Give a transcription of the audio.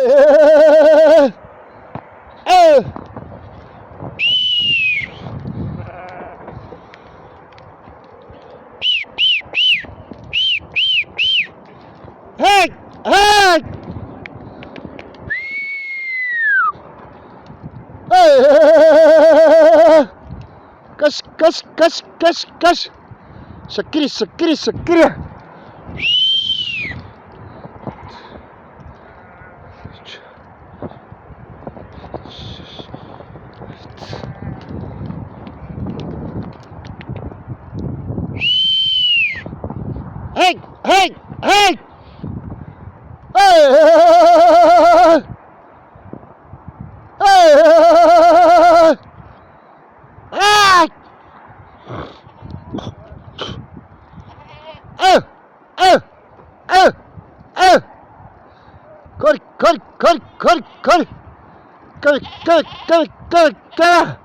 Hey! Hey! Kaç kaç kaç kaç kaç. Sakiri sakiri sakiri. Hey! Hey! Hey! Hey! Hey! Hey! Oh! Oh! Oh! Oh! Kır kır kır kır kır. Kır kır kır kır kır.